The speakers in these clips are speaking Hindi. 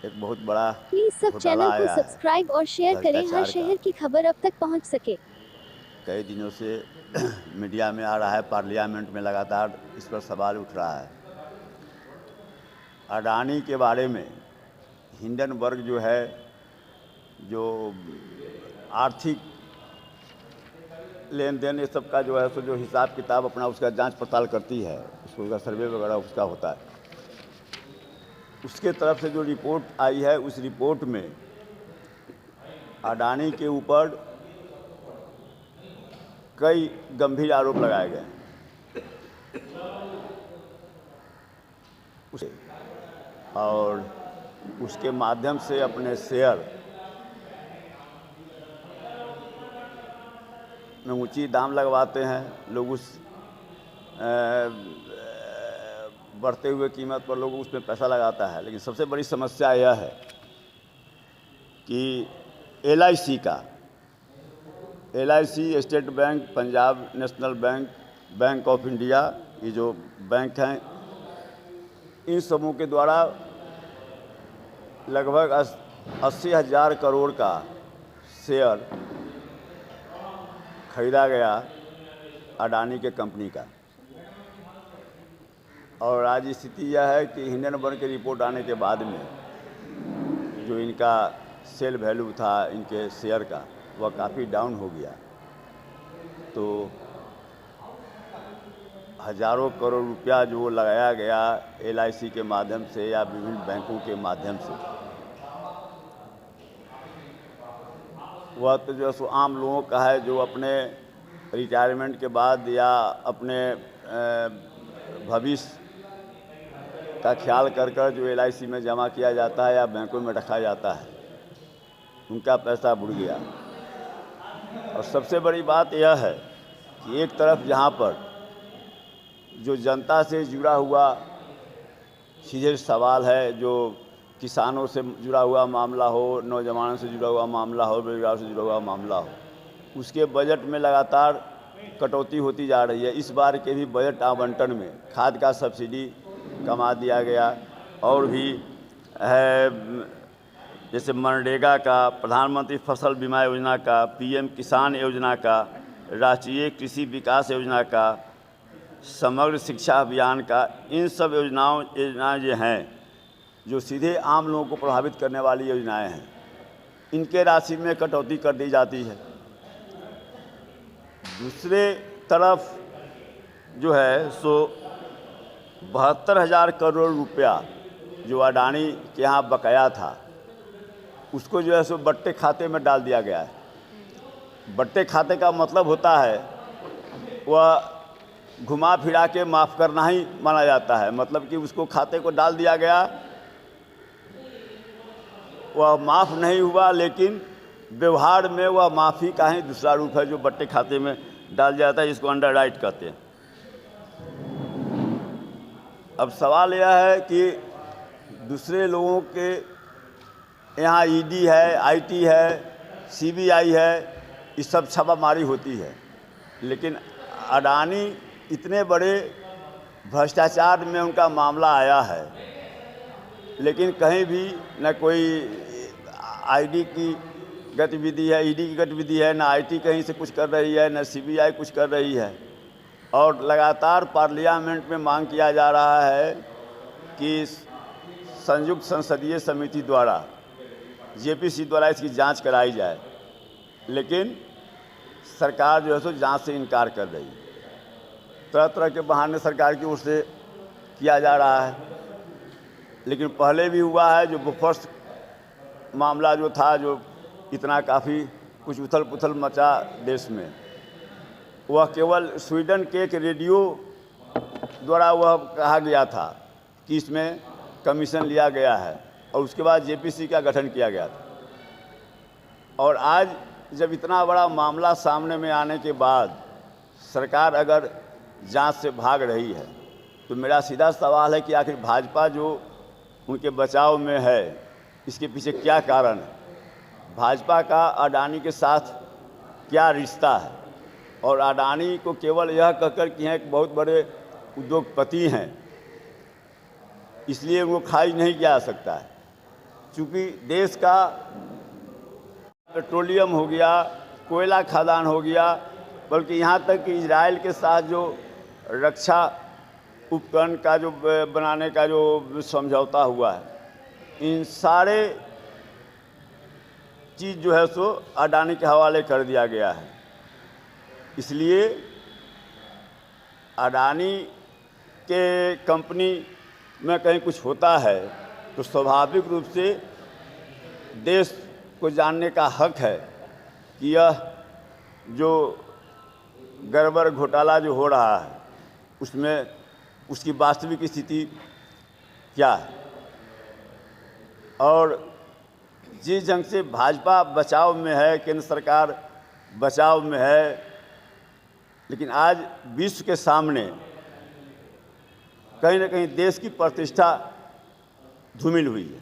एक बहुत बड़ा प्लीज सब घोटाला चैनल को आया है सब्सक्राइब और शेयर करें, हर भ्रष्टाचार का। शहर की खबर अब तक पहुंच सके। कई दिनों से मीडिया में आ रहा है, पार्लियामेंट में लगातार इस पर सवाल उठ रहा है। अडानी के बारे में हिंडनबर्ग जो है, जो आर्थिक लेन देन ये सब का जो है सो जो हिसाब किताब अपना उसका जांच पड़ताल करती है, उसका सर्वे वगैरह उसका होता है, उसके तरफ से जो रिपोर्ट आई है, उस रिपोर्ट में अडानी के ऊपर कई गंभीर आरोप लगाए गए उसे, और उसके माध्यम से अपने शेयर में ऊंची दाम लगवाते हैं लोग। उस बढ़ते हुए कीमत पर लोग उसमें पैसा लगाता है। लेकिन सबसे बड़ी समस्या यह है कि LIC का, LIC, state bank, Punjab national bank, bank of India, ये जो बैंक हैं, इन समूह के द्वारा लगभग 80,000 करोड़ का शेयर खरीदा गया अडानी के कंपनी का। और आज स्थिति यह है कि हिंडनबर्ग की रिपोर्ट आने के बाद में जो इनका सेल वैल्यू था इनके शेयर का, वह काफ़ी डाउन हो गया। तो हज़ारों करोड़ रुपया जो लगाया गया LIC के माध्यम से या विभिन्न बैंकों के माध्यम से, वह तो जो सो आम लोगों का है, जो अपने रिटायरमेंट के बाद या अपने भविष्य का ख्याल कर कर जो LIC में जमा किया जाता है या बैंकों में रखा जाता है, उनका पैसा बुड़ गया। और सबसे बड़ी बात यह है कि एक तरफ जहाँ पर जो जनता से जुड़ा हुआ सीधे सवाल है, जो किसानों से जुड़ा हुआ मामला हो, नौजवानों से जुड़ा हुआ मामला हो, बेरोजगार से जुड़ा हुआ मामला हो, उसके बजट में लगातार कटौती होती जा रही है। इस बार के भी बजट आवंटन में खाद का सब्सिडी कमा दिया गया, और भी है जैसे मनरेगा का, प्रधानमंत्री फसल बीमा योजना का, PM किसान योजना का, राष्ट्रीय कृषि विकास योजना का, समग्र शिक्षा अभियान का। इन सब योजनाएं जो हैं, जो सीधे आम लोगों को प्रभावित करने वाली योजनाएं हैं, इनके राशि में कटौती कर दी जाती है। दूसरे तरफ जो है सो 72,000 करोड़ रुपया जो अडानी के यहाँ बकाया था, उसको जो है सो बट्टे खाते में डाल दिया गया है। बट्टे खाते का मतलब होता है वह घुमा फिरा के माफ़ करना ही माना जाता है। मतलब कि उसको खाते को डाल दिया गया, वह माफ़ नहीं हुआ, लेकिन व्यवहार में वह माफ़ी का ही दूसरा रूप है जो बट्टे खाते में डाल जाता है, जिसको अंडरराइट कहते हैं। अब सवाल यह है कि दूसरे लोगों के यहाँ ED है, IT है, CBI है, ये सब छापामारी होती है, लेकिन अडानी इतने बड़े भ्रष्टाचार में उनका मामला आया है, लेकिन कहीं भी न कोई ID की गतिविधि है, ED की गतिविधि है, न IT कहीं से कुछ कर रही है, न CBI कुछ कर रही है। और लगातार पार्लियामेंट में मांग किया जा रहा है कि संयुक्त संसदीय समिति द्वारा, JPC द्वारा इसकी जांच कराई जाए, लेकिन सरकार जो है सो जांच से इनकार कर रही है। तरह तरह के बहाने सरकार की ओर से किया जा रहा है। लेकिन पहले भी हुआ है, जो बोफोर्स मामला जो था, जो इतना काफ़ी कुछ उथल पुथल मचा देश में, वह केवल स्वीडन के एक रेडियो द्वारा वह कहा गया था कि इसमें कमीशन लिया गया है, और उसके बाद JPC का गठन किया गया था। और आज जब इतना बड़ा मामला सामने में आने के बाद सरकार अगर जांच से भाग रही है, तो मेरा सीधा सवाल है कि आखिर भाजपा जो उनके बचाव में है, इसके पीछे क्या कारण है? भाजपा का अडानी के साथ क्या रिश्ता है? और अडानी को केवल यह कहकर कि हैं एक बहुत बड़े उद्योगपति हैं, इसलिए उनको खारिज नहीं किया जा सकता है। चूँकि देश का पेट्रोलियम हो गया, कोयला खदान हो गया, बल्कि यहाँ तक कि इजराइल के साथ जो रक्षा उपकरण का जो बनाने का जो समझौता हुआ है, इन सारे चीज़ जो है सो अडानी के हवाले कर दिया गया है। इसलिए अडानी के कंपनी में कहीं कुछ होता है तो स्वाभाविक रूप से देश को जानने का हक है कि यह जो गड़बड़ घोटाला जो हो रहा है उसमें उसकी वास्तविक स्थिति क्या है। और जिस ढंग से भाजपा बचाव में है, केंद्र सरकार बचाव में है, लेकिन आज विश्व के सामने कहीं न कहीं देश की प्रतिष्ठा धूमिल हुई है।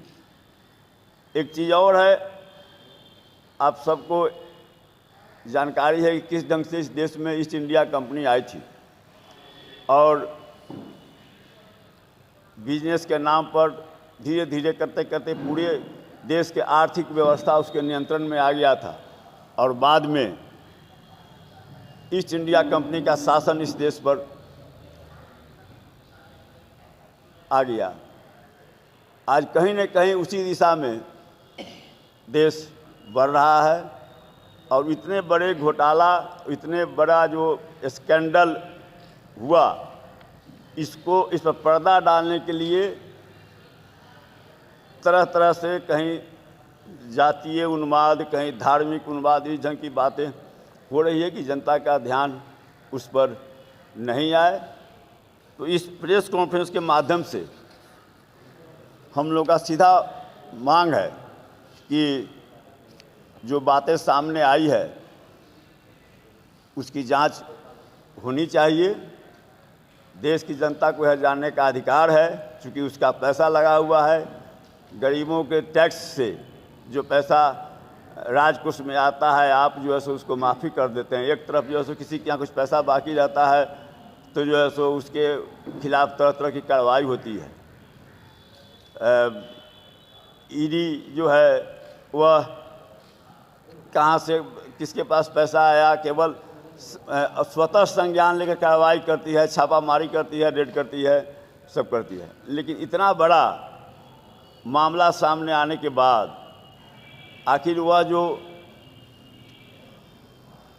एक चीज़ और है, आप सबको जानकारी है कि किस ढंग से इस देश में ईस्ट इंडिया कंपनी आई थी और बिजनेस के नाम पर धीरे धीरे करते करते पूरे देश के आर्थिक व्यवस्था उसके नियंत्रण में आ गया था और बाद में ईस्ट इंडिया कंपनी का शासन इस देश पर आ गया। आज कहीं न कहीं उसी दिशा में देश बढ़ रहा है और इतने बड़े घोटाला, इतने बड़ा जो स्कैंडल हुआ, इस पर पर्दा डालने के लिए तरह तरह से कहीं जातीय उन्माद, कहीं धार्मिक उन्माद, इस ढंग की बातें हो रही है कि जनता का ध्यान उस पर नहीं आए। तो इस प्रेस कॉन्फ्रेंस के माध्यम से हम लोग का सीधा मांग है कि जो बातें सामने आई है उसकी जांच होनी चाहिए। देश की जनता को यह जानने का अधिकार है, क्योंकि उसका पैसा लगा हुआ है। गरीबों के टैक्स से जो पैसा राजकोष में आता है, आप जो है सो उसको माफ़ी कर देते हैं। एक तरफ जो है सो किसी के यहाँ कुछ पैसा बाकी रहता है तो जो है सो उसके खिलाफ तरह तरह की कार्रवाई होती है। ईडी जो है वह कहाँ से किसके पास पैसा आया, केवल स्वतः संज्ञान लेकर कार्रवाई करती है, छापामारी करती है, रेड करती है, सब करती है। लेकिन इतना बड़ा मामला सामने आने के बाद आखिर वह जो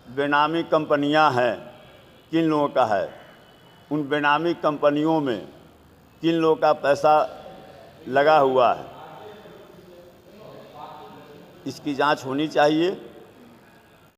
बेनामी कंपनियां हैं किन लोगों का है, उन बेनामी कंपनियों में किन लोगों का पैसा लगा हुआ है, इसकी जांच होनी चाहिए।